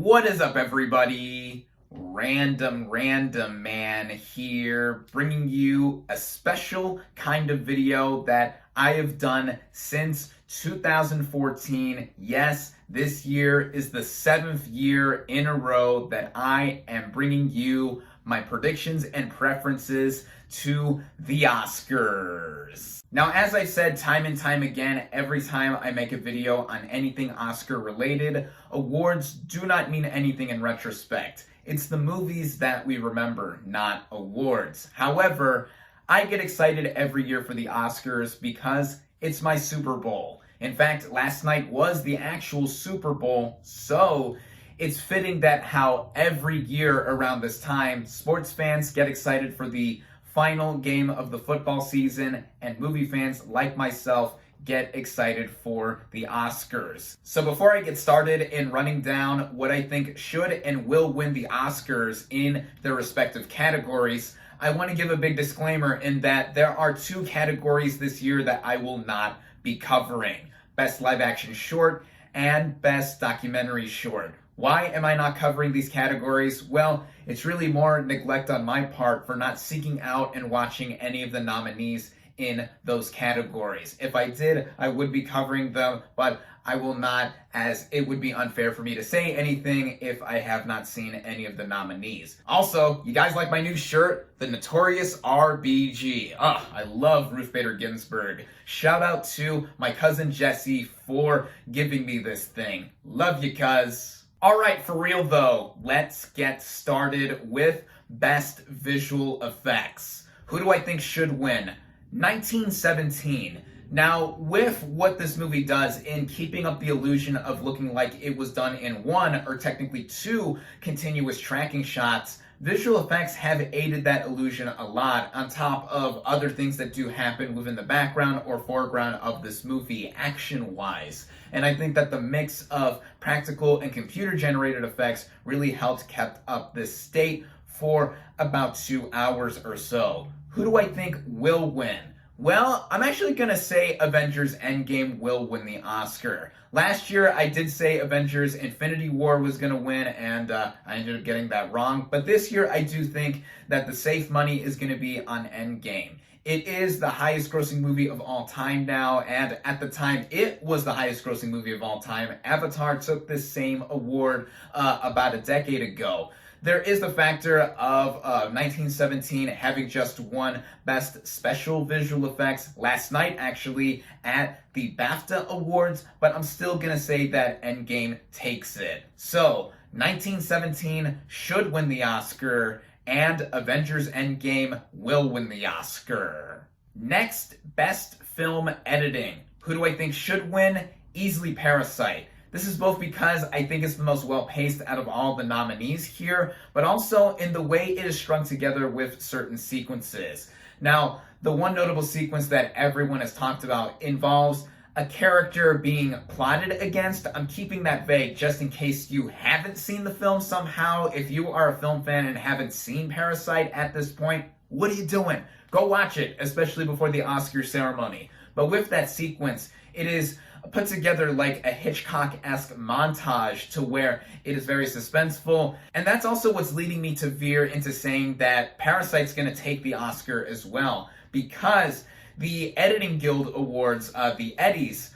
What is up, everybody? RandomRandomMan here, bringing you a special kind of video that I have done since 2014. Yes, this year is the 7th year in a row that I am bringing you my predictions and preferences to the Oscars. Now, as I've said time and time again, every time I make a video on anything Oscar related, awards do not mean anything in retrospect. It's the movies that we remember, not awards. However, I get excited every year for the Oscars because it's my Super Bowl. In fact, last night was the actual Super Bowl, so it's fitting that how every year around this time, sports fans get excited for the final game of the football season, and movie fans like myself get excited for the Oscars. So before I get started in running down what I think should and will win the Oscars in their respective categories, I want to give a big disclaimer in that there are 2 categories this year that I will not be covering: Best Live Action Short and Best Documentary Short. Why am I not covering these categories? Well, it's really more neglect on my part for not seeking out and watching any of the nominees in those categories. If I did, I would be covering them, but I will not, as it would be unfair for me to say anything if I have not seen any of the nominees. Also, you guys like my new shirt? The Notorious RBG. I love Ruth Bader Ginsburg. Shout out to my cousin Jesse for giving me this thing. Love you, cuz. Alright, for real though, let's get started with Best Visual Effects. Who do I think should win? 1917. Now, with what this movie does in keeping up the illusion of looking like it was done in 1, or technically 2, continuous tracking shots, visual effects have aided that illusion a lot, on top of other things that do happen within the background or foreground of this movie, action-wise. And I think that the mix of practical and computer-generated effects really helped kept up this state for about 2 hours or so. Who do I think will win? Well, I'm actually going to say Avengers Endgame will win the Oscar. Last year, I did say Avengers Infinity War was going to win, and I ended up getting that wrong. But this year, I do think that the safe money is going to be on Endgame. It is the highest grossing movie of all time now, and at the time it was the highest grossing movie of all time. Avatar took this same award about a decade ago. There is the factor of 1917 having just won Best Special Visual Effects last night, actually, at the BAFTA Awards, but I'm still going to say that Endgame takes it. So, 1917 should win the Oscar, and Avengers Endgame will win the Oscar. Next, Best Film Editing. Who do I think should win? Easily Parasite. This is both because I think it's the most well-paced out of all the nominees here, but also in the way it is strung together with certain sequences. Now, the one notable sequence that everyone has talked about involves a character being plotted against. I'm keeping that vague just in case you haven't seen the film somehow. If you are a film fan and haven't seen Parasite at this point, what are you doing? Go watch it, especially before the Oscar ceremony. But with that sequence, it is put together like a Hitchcock-esque montage to where it is very suspenseful. And that's also what's leading me to veer into saying that Parasite's going to take the Oscar as well, because the Editing Guild Awards, the Eddies,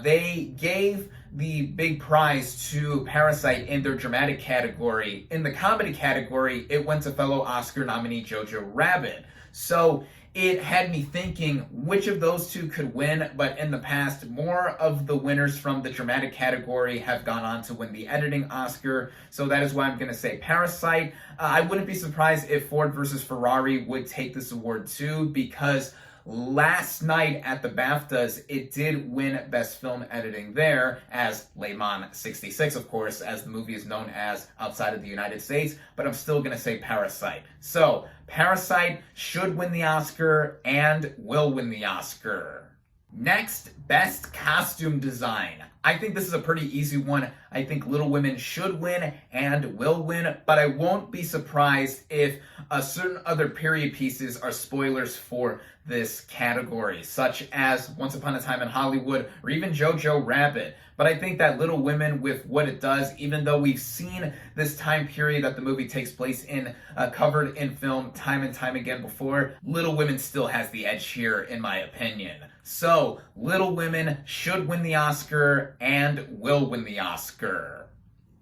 they gave the big prize to Parasite in their dramatic category. In the comedy category, it went to fellow Oscar nominee Jojo Rabbit. So it had me thinking which of those 2 could win, but in the past, more of the winners from the dramatic category have gone on to win the editing Oscar, so that is why I'm going to say Parasite. I wouldn't be surprised if Ford vs. Ferrari would take this award too, because last night at the BAFTAs, it did win Best Film Editing there as Le Mans 66, of course, as the movie is known as outside of the United States, but I'm still going to say Parasite. So, Parasite should win the Oscar and will win the Oscar. Next, best costume design. I think this is a pretty easy one. I think Little Women should win and will win, but I won't be surprised if certain other period pieces are spoilers for this category, such as Once Upon a Time in Hollywood or even Jojo Rabbit. But I think that Little Women, with what it does, even though we've seen this time period that the movie takes place in covered in film time and time again before, Little Women still has the edge here, in my opinion. So, Little Women should win the Oscar and will win the Oscar.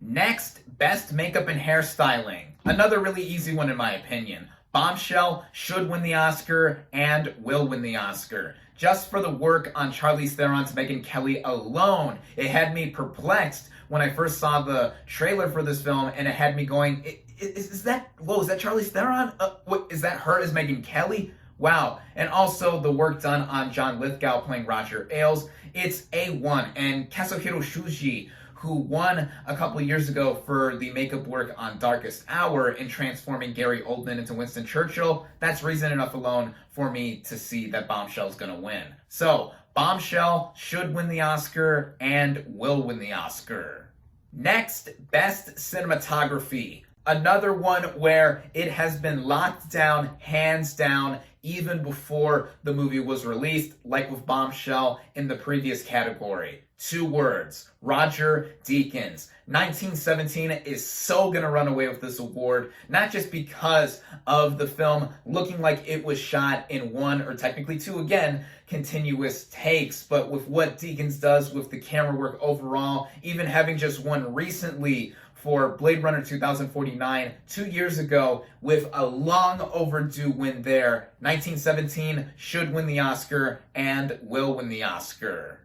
Next, best makeup and hairstyling. Another really easy one in my opinion. Bombshell should win the Oscar and will win the Oscar. Just for the work on Charlize Theron's Megyn Kelly alone, it had me perplexed when I first saw the trailer for this film, and it had me going, is that Charlize Theron? Is that her as Megyn Kelly? Wow. And also the work done on John Lithgow playing Roger Ailes, it's A1. And Kazuhiro Shuji, who won a couple of years ago for the makeup work on Darkest Hour in transforming Gary Oldman into Winston Churchill, that's reason enough alone for me to see that Bombshell's gonna win. So, Bombshell should win the Oscar and will win the Oscar. Next, best cinematography. Another one where it has been locked down, hands down, even before the movie was released, like with Bombshell in the previous category. 2 words, Roger Deakins. 1917 is so gonna run away with this award, not just because of the film looking like it was shot in 1, or technically 2 again, continuous takes, but with what Deakins does with the camera work overall, even having just won recently for Blade Runner 2049 2 years ago with a long overdue win there. 1917 should win the Oscar and will win the Oscar.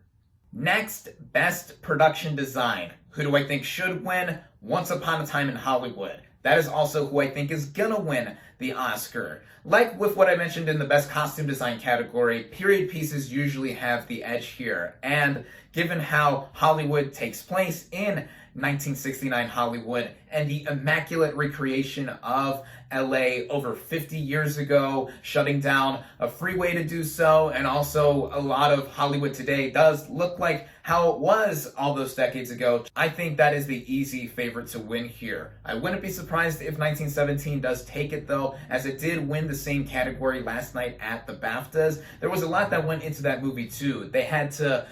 Next, best production design. Who do I think should win? Once Upon a Time in Hollywood. That is also who I think is gonna win the Oscar. Like with what I mentioned in the best costume design category, period pieces usually have the edge here. And given how Hollywood takes place in 1969 Hollywood and the immaculate recreation of LA over 50 years ago, shutting down a freeway to do so, and also a lot of Hollywood today does look like how it was all those decades ago. I think that is the easy favorite to win here. I wouldn't be surprised if 1917 does take it though, as it did win the same category last night at the BAFTAs. There was a lot that went into that movie too. They had to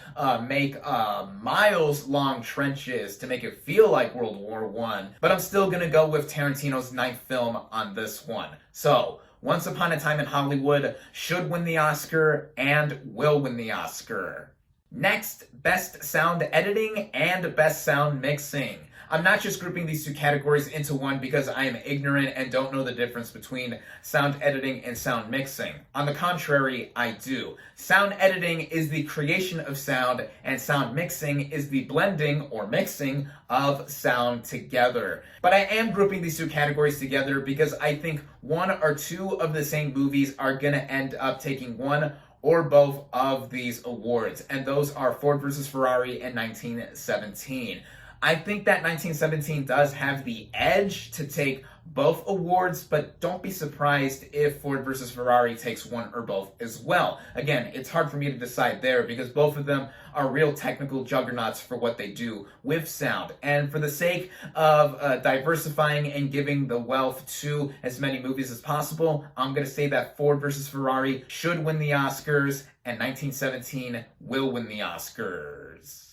make miles long trenches to make it feel like World War I, but I'm still gonna go with Tarantino's 9th film on this one. So, Once Upon a Time in Hollywood should win the Oscar and will win the Oscar. Next, best sound editing and best sound mixing. I'm not just grouping these 2 categories into one because I am ignorant and don't know the difference between sound editing and sound mixing. On the contrary, I do. Sound editing is the creation of sound, and sound mixing is the blending or mixing of sound together. But I am grouping these 2 categories together because I think 1 or 2 of the same movies are gonna end up taking 1 or both of these awards, and those are Ford vs. Ferrari and 1917. I think that 1917 does have the edge to take both awards, but don't be surprised if Ford vs. Ferrari takes 1 or both as well. Again, it's hard for me to decide there because both of them are real technical juggernauts for what they do with sound. And for the sake of diversifying and giving the wealth to as many movies as possible, I'm going to say that Ford vs. Ferrari should win the Oscars and 1917 will win the Oscars.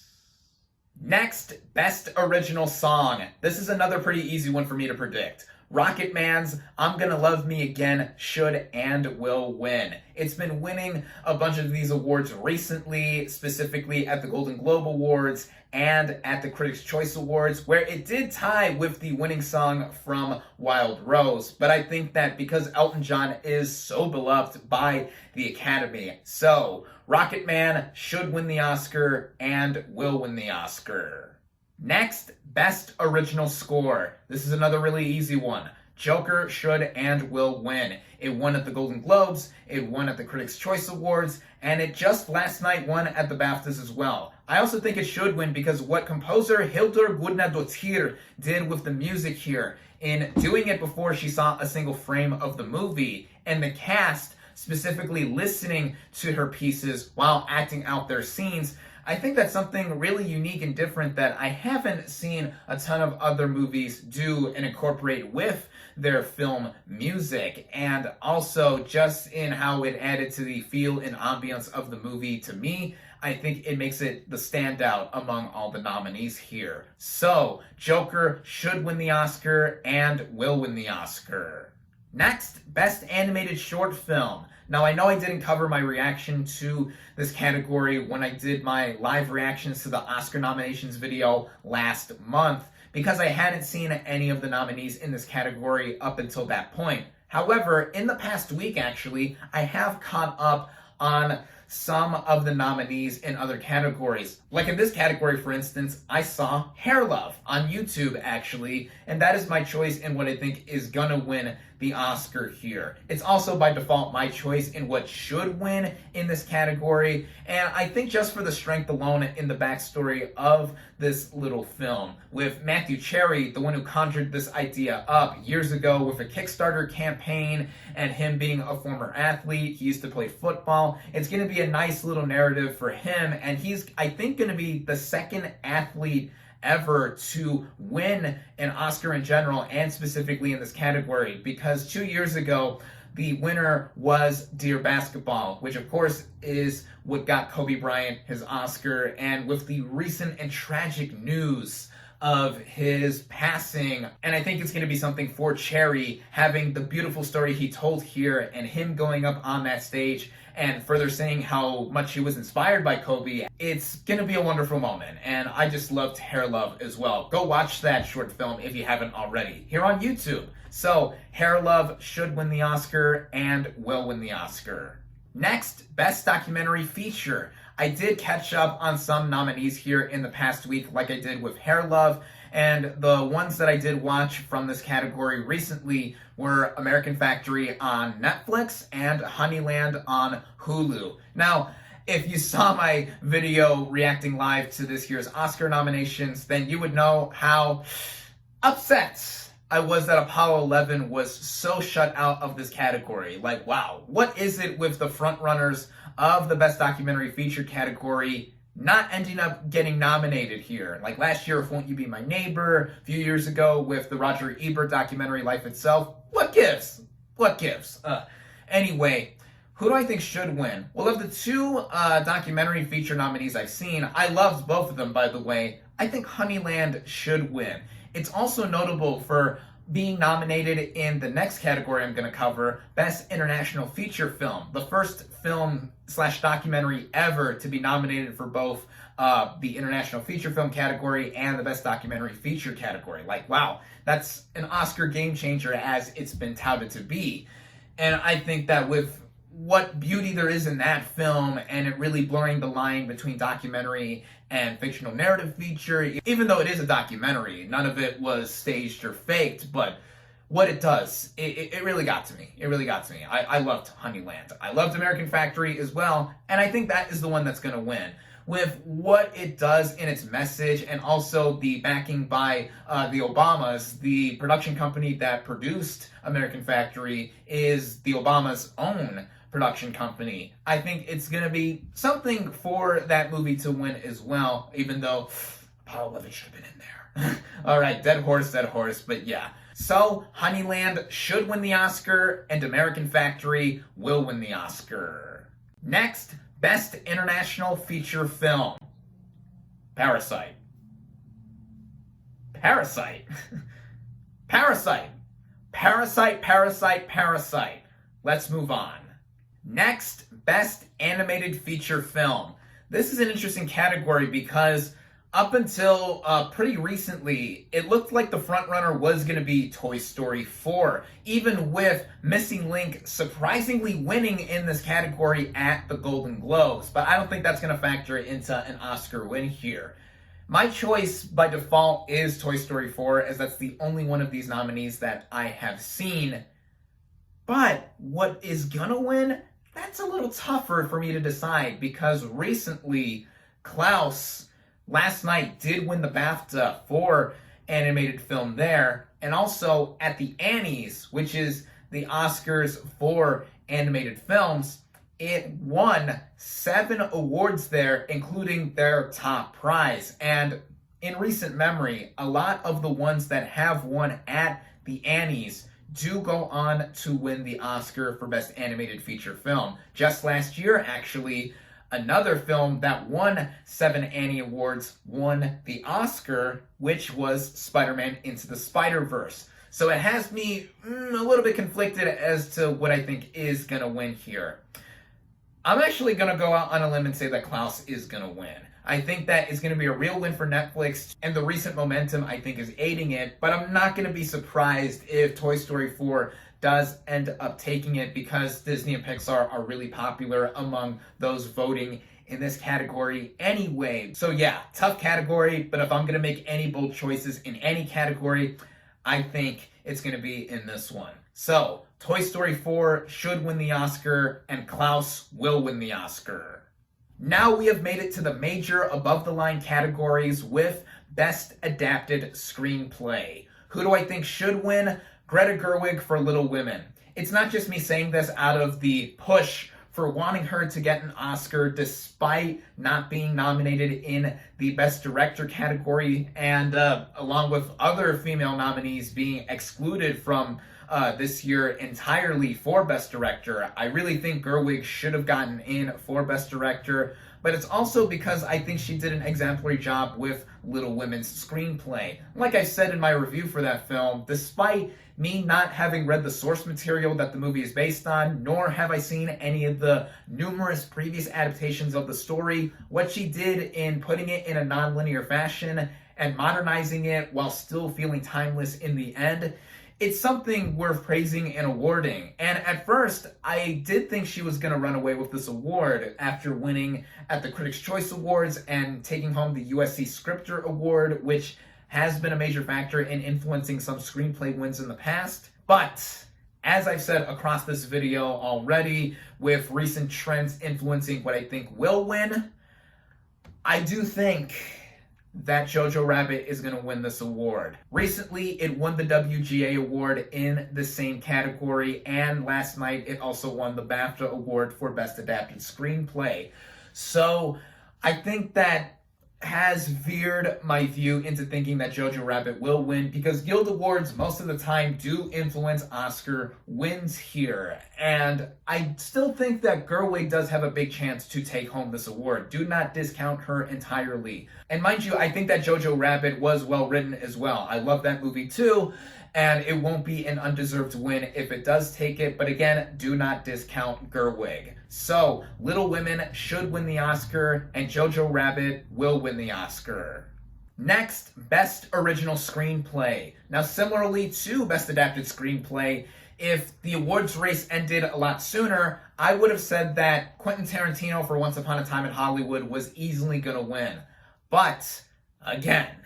Next, best original song. This is another pretty easy one for me to predict. Rocketman's I'm Gonna Love Me Again should and will win. It's been winning a bunch of these awards recently, specifically at the Golden Globe Awards and at the Critics' Choice Awards, where it did tie with the winning song from Wild Rose. But I think that because Elton John is so beloved by the Academy, so Rocketman should win the Oscar and will win the Oscar. Next, best original score. This is another really easy one. Joker should and will win. It won at the Golden Globes, it won at the Critics' Choice Awards, and it just last night won at the BAFTAs as well. I also think it should win because what composer Hildur Guðnadóttir did with the music here, in doing it before she saw a single frame of the movie, and the cast specifically listening to her pieces while acting out their scenes. I think that's something really unique and different that I haven't seen a ton of other movies do and incorporate with their film music, and also just in how it added to the feel and ambience of the movie. To me, I think it makes it the standout among all the nominees here. So, Joker should win the Oscar and will win the Oscar. Next, Best Animated Short Film. Now, I know I didn't cover my reaction to this category when I did my live reactions to the Oscar nominations video last month, because I hadn't seen any of the nominees in this category up until that point. However, in the past week, actually, I have caught up on some of the nominees in other categories. Like in this category, for instance, I saw Hair Love on YouTube, actually, and that is my choice in what I think is gonna win the Oscar here. It's also by default my choice in what should win in this category, and I think just for the strength alone in the backstory of this little film, with Matthew Cherry, the one who conjured this idea up years ago with a Kickstarter campaign, and him being a former athlete, he used to play football. It's going to be a nice little narrative for him, and he's, I think, going to be the second athlete ever to win an Oscar in general, and specifically in this category, because 2 years ago the winner was Dear Basketball, which of course is what got Kobe Bryant his Oscar. And with the recent and tragic news of his passing, and I think it's going to be something for Cherry, having the beautiful story he told here and him going up on that stage and further saying how much he was inspired by Kobe. It's going to be a wonderful moment, and I just loved Hair Love as well. Go watch that short film if you haven't already, here on YouTube. So, Hair Love should win the Oscar and will win the Oscar. Next, Best Documentary Feature. I did catch up on some nominees here in the past week, like I did with Hair Love, and the ones that I did watch from this category recently were American Factory on Netflix and Honeyland on Hulu. Now, if you saw my video reacting live to this year's Oscar nominations, then you would know how upset I was that Apollo 11 was so shut out of this category. Like, wow, what is it with the frontrunners of the Best Documentary Feature category not ending up getting nominated here? Like last year with Won't You Be My Neighbor, a few years ago with the Roger Ebert documentary Life Itself. What gives? What gives? Anyway, who do I think should win? Well, of the two documentary feature nominees I've seen, I loved both of them, by the way. I think Honeyland should win. It's also notable for being nominated in the next category I'm going to cover, Best International Feature Film, the first film/documentary ever to be nominated for both the International Feature Film category and the Best Documentary Feature category. Like, wow, that's an Oscar game changer as it's been touted to be. And I think that with what beauty there is in that film, and it really blurring the line between documentary and fictional narrative feature, even though it is a documentary, none of it was staged or faked, but what it does, it really got to me. It really got to me. I loved Honeyland. I loved American Factory as well, and I think that is the one that's going to win. With what it does in its message, and also the backing by the Obamas, the production company that produced American Factory is the Obamas' own production company. I think it's going to be something for that movie to win as well, even though Apollo 11 should have been in there. All right, dead horse, but yeah. So, Honeyland should win the Oscar, and American Factory will win the Oscar. Next, Best International Feature Film. Parasite. Parasite. Parasite. Parasite, Parasite, Parasite. Let's move on. Next, Best Animated Feature Film. This is an interesting category because up until pretty recently, it looked like the frontrunner was going to be Toy Story 4, even with Missing Link surprisingly winning in this category at the Golden Globes. But I don't think that's going to factor into an Oscar win here. My choice by default is Toy Story 4, as that's the only one of these nominees that I have seen. But what is going to win? That's a little tougher for me to decide, because recently Klaus last night did win the BAFTA for animated film there, and also at the Annies, which is the Oscars for animated films, it won 7 awards there, including their top prize. And in recent memory, a lot of the ones that have won at the Annies do go on to win the Oscar for Best Animated Feature Film. Just last year, actually, another film that won 7 Annie Awards won the Oscar, which was Spider-Man Into the Spider-Verse. So it has me a little bit conflicted as to what I think is going to win here. I'm actually going to go out on a limb and say that Klaus is going to win. I think that is going to be a real win for Netflix, and the recent momentum, I think, is aiding it. But I'm not going to be surprised if Toy Story 4 does end up taking it, because Disney and Pixar are really popular among those voting in this category anyway. So yeah, tough category, but if I'm going to make any bold choices in any category, I think it's going to be in this one. So Toy Story 4 should win the Oscar, and Klaus will win the Oscar. Now we have made it to the major above-the-line categories with Best Adapted Screenplay. Who do I think should win? Greta Gerwig for Little Women. It's not just me saying this out of the push for wanting her to get an Oscar despite not being nominated in the Best Director category, and along with other female nominees being excluded from this year entirely for Best Director. I really think Gerwig should have gotten in for Best Director, but it's also because I think she did an exemplary job with Little Women's screenplay. Like I said in my review for that film, despite me not having read the source material that the movie is based on, nor have I seen any of the numerous previous adaptations of the story, what she did in putting it in a non-linear fashion and modernizing it while still feeling timeless in the end, it's something worth praising and awarding. And at first, I did think she was going to run away with this award after winning at the Critics' Choice Awards and taking home the USC Scripter Award, which has been a major factor in influencing some screenplay wins in the past. But as I've said across this video already, with recent trends influencing what I think will win, I do think that Jojo Rabbit is going to win this award. Recently, it won the WGA award in the same category, and last night it also won the BAFTA award for Best Adapted Screenplay. So I think that has veered my view into thinking that Jojo Rabbit will win, because Guild Awards most of the time do influence Oscar wins here. And I still think that Gerwig does have a big chance to take home this award. Do not discount her entirely. And mind you, I think that Jojo Rabbit was well written as well. I love that movie too, and it won't be an undeserved win if it does take it. But again, do not discount Gerwig. So, Little Women should win the Oscar, and Jojo Rabbit will win the Oscar. Next, Best Original Screenplay. Now, similarly to Best Adapted Screenplay, if the awards race ended a lot sooner, I would have said that Quentin Tarantino for Once Upon a Time in Hollywood was easily going to win. But, again,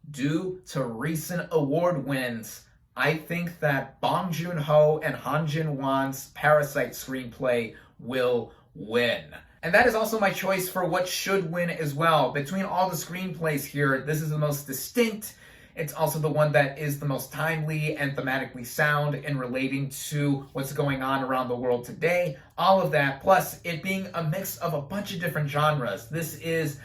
due to recent award wins, I think that Bong Joon-ho and Han Jin-won's Parasite screenplay will win. And that is also my choice for what should win as well. Between all the screenplays here, this is the most distinct. It's also the one that is the most timely and thematically sound in relating to what's going on around the world today. All of that, plus it being a mix of a bunch of different genres. This is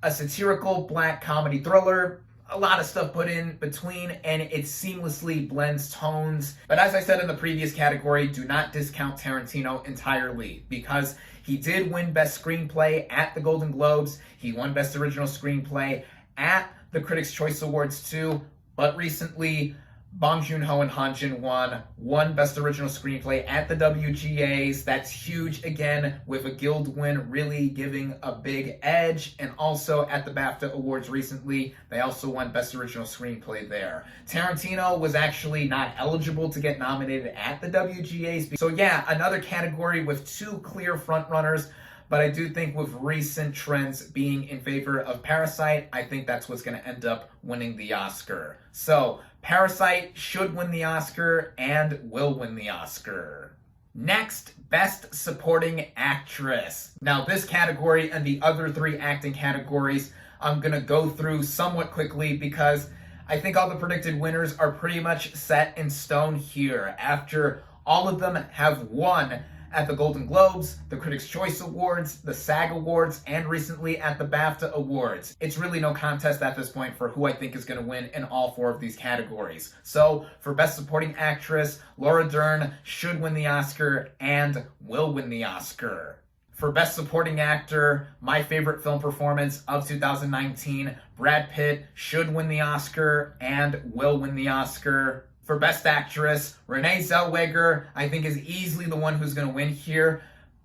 a satirical black comedy thriller, a lot of stuff put in between, and it seamlessly blends tones. But as I said in the previous category, do not discount Tarantino entirely, because he did win Best Screenplay at the Golden Globes. He won Best Original Screenplay at the Critics' Choice Awards too. But recently, Bong Joon-ho and Han Jin-won won Best Original Screenplay at the WGAs. That's huge, again, with a Guild win really giving a big edge. And also at the BAFTA Awards recently, they also won Best Original Screenplay there. Tarantino was actually not eligible to get nominated at the WGAs. So yeah, another category with two clear frontrunners. But I do think with recent trends being in favor of Parasite, I think that's what's going to end up winning the Oscar. So, Parasite should win the Oscar and will win the Oscar. Next, Best Supporting Actress. Now, this category and the other 3 acting categories, I'm going to go through somewhat quickly because I think all the predicted winners are pretty much set in stone here. After All of them have won at the Golden Globes, the Critics' Choice Awards, the SAG Awards, and recently at the BAFTA Awards. It's really no contest at this point for who I think is going to win in all 4 of these categories. So, for Best Supporting Actress, Laura Dern should win the Oscar and will win the Oscar. For Best Supporting Actor, my favorite film performance of 2019, Brad Pitt should win the Oscar and will win the Oscar. For Best Actress, Renee Zellweger, I think, is easily the one who's going to win here.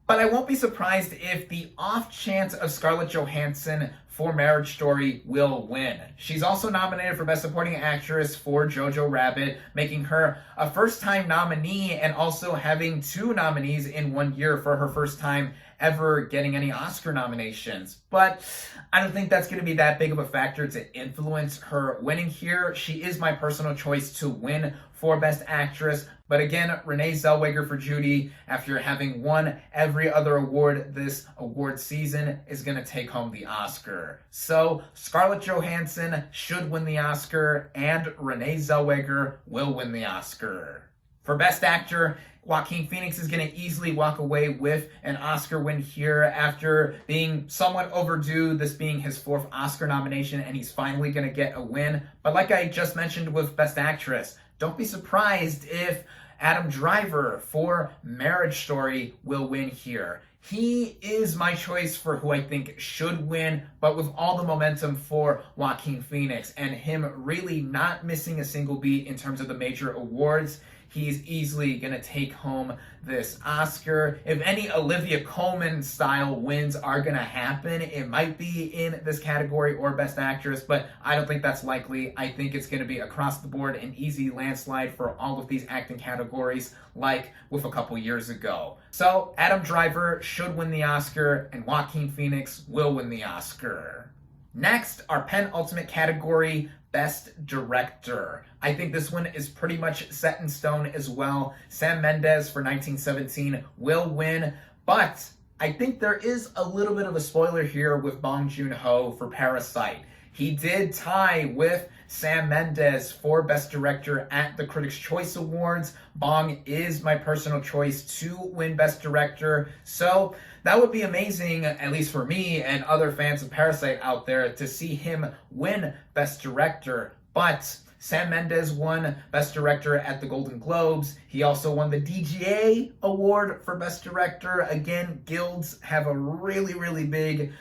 But I won't be surprised if the off chance of Scarlett Johansson for Marriage Story will win. She's also nominated for Best Supporting Actress for Jojo Rabbit, making her a first-time nominee and also having 2 nominees in 1 year for her first time ever getting any Oscar nominations. But I don't think that's going to be that big of a factor to influence her winning here. She is my personal choice to win for Best Actress. But again, Renee Zellweger for Judy, after having won every other award this award season, is going to take home the Oscar. So Scarlett Johansson should win the Oscar, and Renee Zellweger will win the Oscar. For Best Actor, Joaquin Phoenix is going to easily walk away with an Oscar win here after being somewhat overdue, this being his 4th Oscar nomination, and he's finally going to get a win. But like I just mentioned with Best Actress, don't be surprised if Adam Driver for Marriage Story will win here. He is my choice for who I think should win, but with all the momentum for Joaquin Phoenix and him really not missing a single beat in terms of the major awards, he's easily going to take home this Oscar. If any Olivia Colman style wins are going to happen, it might be in this category or Best Actress, but I don't think that's likely. I think it's going to be across the board an easy landslide for all of these acting categories, like with a couple years ago. So Adam Driver should win the Oscar, and Joaquin Phoenix will win the Oscar. Next, our penultimate category, Best Director. I think this one is pretty much set in stone as well. Sam Mendes for 1917 will win, but I think there is a little bit of a spoiler here with Bong Joon-ho for Parasite. He did tie with Sam Mendes for Best Director at the Critics' Choice Awards. Bong is my personal choice to win Best Director, so that would be amazing, at least for me and other fans of Parasite out there, to see him win Best Director. But Sam Mendes won Best Director at the Golden Globes. He also won the DGA Award for Best Director. Again, guilds have a really big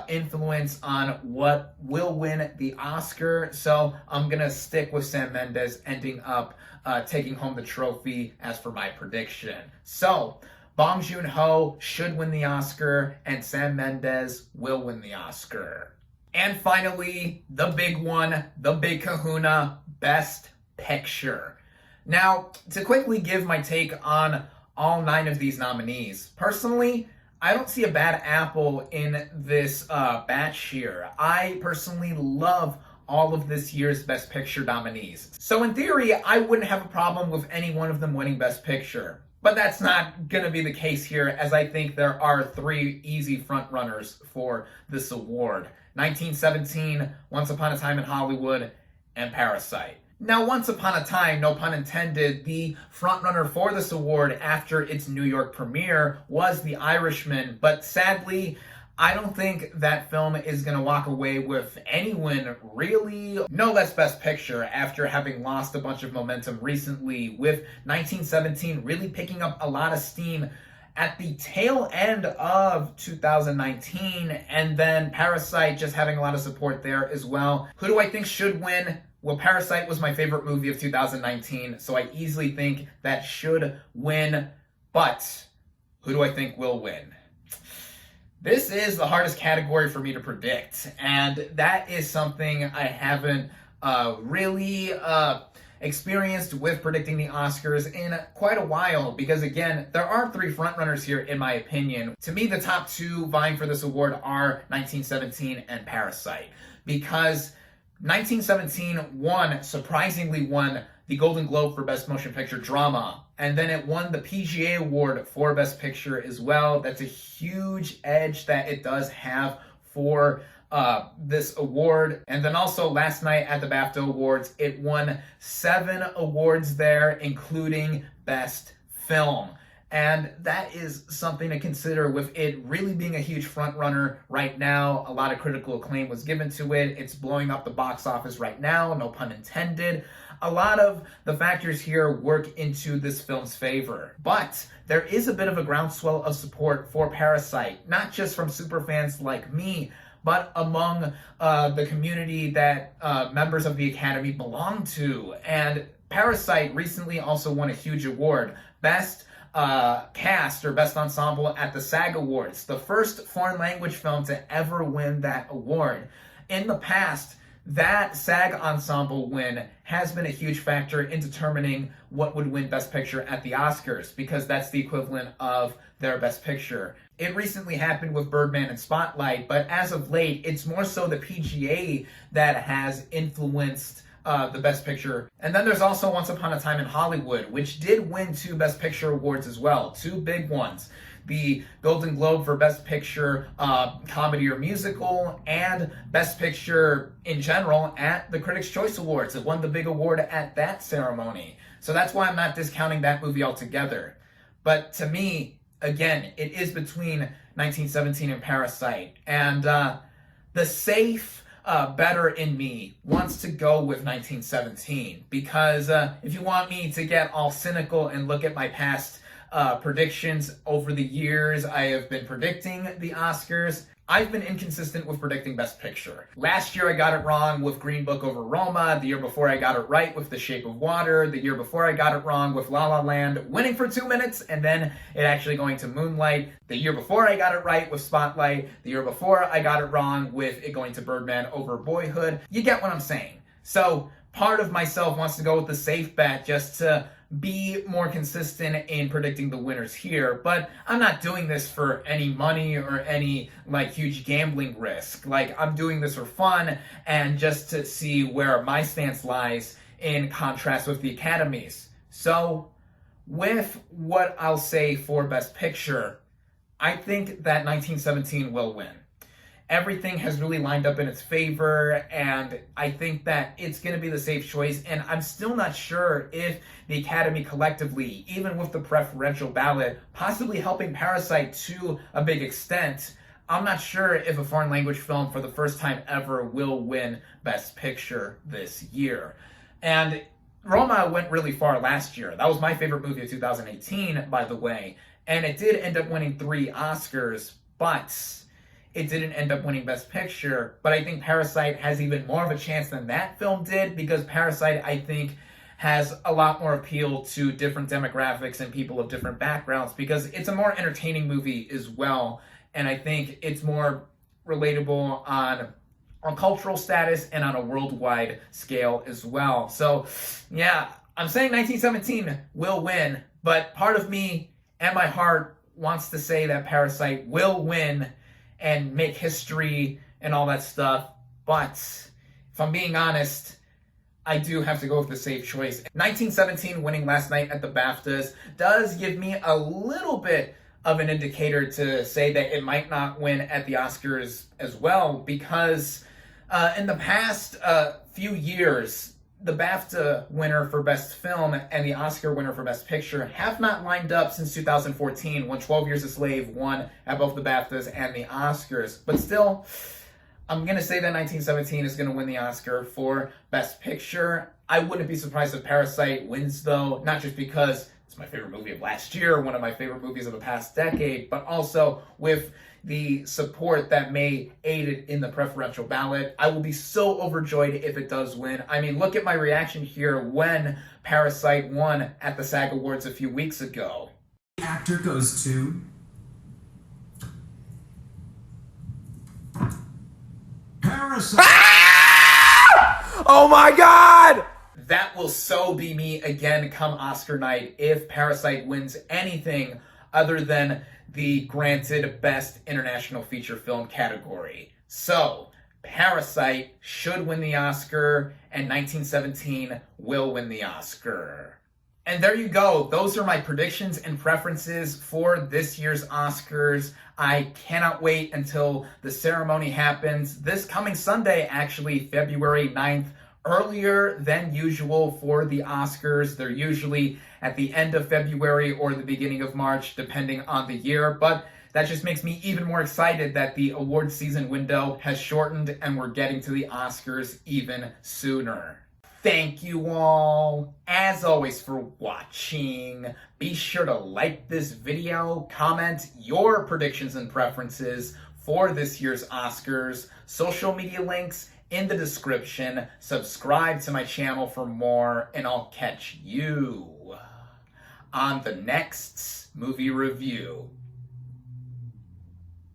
influence on what will win the Oscar. So I'm going to stick with Sam Mendes ending up taking home the trophy as for my prediction. So Bong Joon-ho should win the Oscar, and Sam Mendes will win the Oscar. And finally, the big one, the big kahuna, Best Picture. Now, to quickly give my take on all 9 of these nominees, personally, I don't see a bad apple in this batch here. I personally love all of this year's Best Picture nominees. So in theory, I wouldn't have a problem with any one of them winning Best Picture. But that's not going to be the case here, as I think there are 3 easy frontrunners for this award. 1917, Once Upon a Time in Hollywood, and Parasite. Now, Once Upon a Time, no pun intended, the frontrunner for this award after its New York premiere was The Irishman, but sadly, I don't think that film is going to walk away with anyone really, no less Best Picture, after having lost a bunch of momentum recently, with 1917 really picking up a lot of steam at the tail end of 2019, and then Parasite just having a lot of support there as well. Who do I think should win? Well, Parasite was my favorite movie of 2019, so I easily think that should win, but who do I think will win? This is the hardest category for me to predict, and that is something I haven't really experienced with predicting the Oscars in quite a while, because again, there are 3 frontrunners here in my opinion. To me, the top 2 vying for this award are 1917 and Parasite, because 1917 surprisingly won the Golden Globe for Best Motion Picture Drama, and then it won the PGA Award for Best Picture as well. That's a huge edge that it does have for this award. And then also last night at the BAFTA Awards, it won 7 awards there, including Best film. And that is something to consider with it really being a huge front runner right now. A lot of critical acclaim was given to it. It's blowing up the box office right now, no pun intended. A lot of the factors here work into this film's favor. But there is a bit of a groundswell of support for Parasite, not just from superfans like me, but among the community that members of the Academy belong to. And Parasite recently also won a huge award, Best Cast or Best Ensemble at the SAG Awards, the first foreign language film to ever win that award. In the past, that SAG Ensemble win has been a huge factor in determining what would win Best Picture at the Oscars, because that's the equivalent of their Best Picture. It recently happened with Birdman and Spotlight, but as of late, it's more so the PGA that has influenced the Best Picture. And then there's also Once Upon a Time in Hollywood, which did win 2 Best Picture awards as well, 2 big ones. The Golden Globe for Best Picture Comedy or Musical, and Best Picture in general at the Critics' Choice Awards. It won the big award at that ceremony. So that's why I'm not discounting that movie altogether. But to me, again, it is between 1917 and Parasite. And the safe better in me wants to go with 1917, because if you want me to get all cynical and look at my past predictions over the years, I have been predicting the Oscars. I've been inconsistent with predicting Best Picture. Last year I got it wrong with Green Book over Roma. The year before I got it right with The Shape of Water. The year before I got it wrong with La La Land winning for 2 minutes and then it actually going to Moonlight. The year before I got it right with Spotlight. The year before I got it wrong with it going to Birdman over Boyhood. You get what I'm saying. So part of myself wants to go with the safe bet just to be more consistent in predicting the winners here, but I'm not doing this for any money or any huge gambling risk. I'm doing this for fun and just to see where my stance lies in contrast with the Academy's. So with what I'll say for Best Picture, I think that 1917 will win. Everything has really lined up in its favor, and I think that it's going to be the safe choice, and I'm still not sure if the Academy collectively, even with the preferential ballot, possibly helping Parasite to a big extent, I'm not sure if a foreign language film for the first time ever will win Best Picture this year. And Roma went really far last year. That was my favorite movie of 2018, by the way, and it did end up winning 3 Oscars, but it didn't end up winning Best Picture. But I think Parasite has even more of a chance than that film did, because Parasite, I think, has a lot more appeal to different demographics and people of different backgrounds, because it's a more entertaining movie as well. And I think it's more relatable on cultural status and on a worldwide scale as well. So yeah, I'm saying 1917 will win, but part of me and my heart wants to say that Parasite will win and make history and all that stuff. But if I'm being honest, I do have to go with the safe choice. 1917 winning last night at the BAFTAs does give me a little bit of an indicator to say that it might not win at the Oscars as well, because in the past few years, the BAFTA winner for Best Film and the Oscar winner for Best Picture have not lined up since 2014, when 12 Years a Slave won at both the BAFTAs and the Oscars. But still, I'm going to say that 1917 is going to win the Oscar for Best Picture. I wouldn't be surprised if Parasite wins, though, not just because it's my favorite movie of last year, one of my favorite movies of the past decade, but also with the support that may aid it in the preferential ballot. I will be so overjoyed if it does win. I mean, look at my reaction here when Parasite won at the SAG Awards a few weeks ago. The actor goes to Parasite. Ah! Oh my God! That will so be me again come Oscar night if Parasite wins anything other than the granted Best International Feature Film category. So, Parasite should win the Oscar, and 1917 will win the Oscar. And there you go. Those are my predictions and preferences for this year's Oscars. I cannot wait until the ceremony happens this coming Sunday, actually, February 9th, earlier than usual for the Oscars. They're usually at the end of February or the beginning of March, depending on the year, but that just makes me even more excited that the award season window has shortened and we're getting to the Oscars even sooner. Thank you all, as always, for watching. Be sure to like this video, comment your predictions and preferences for this year's Oscars, social media links in the description, subscribe to my channel for more, and I'll catch you on the next movie review.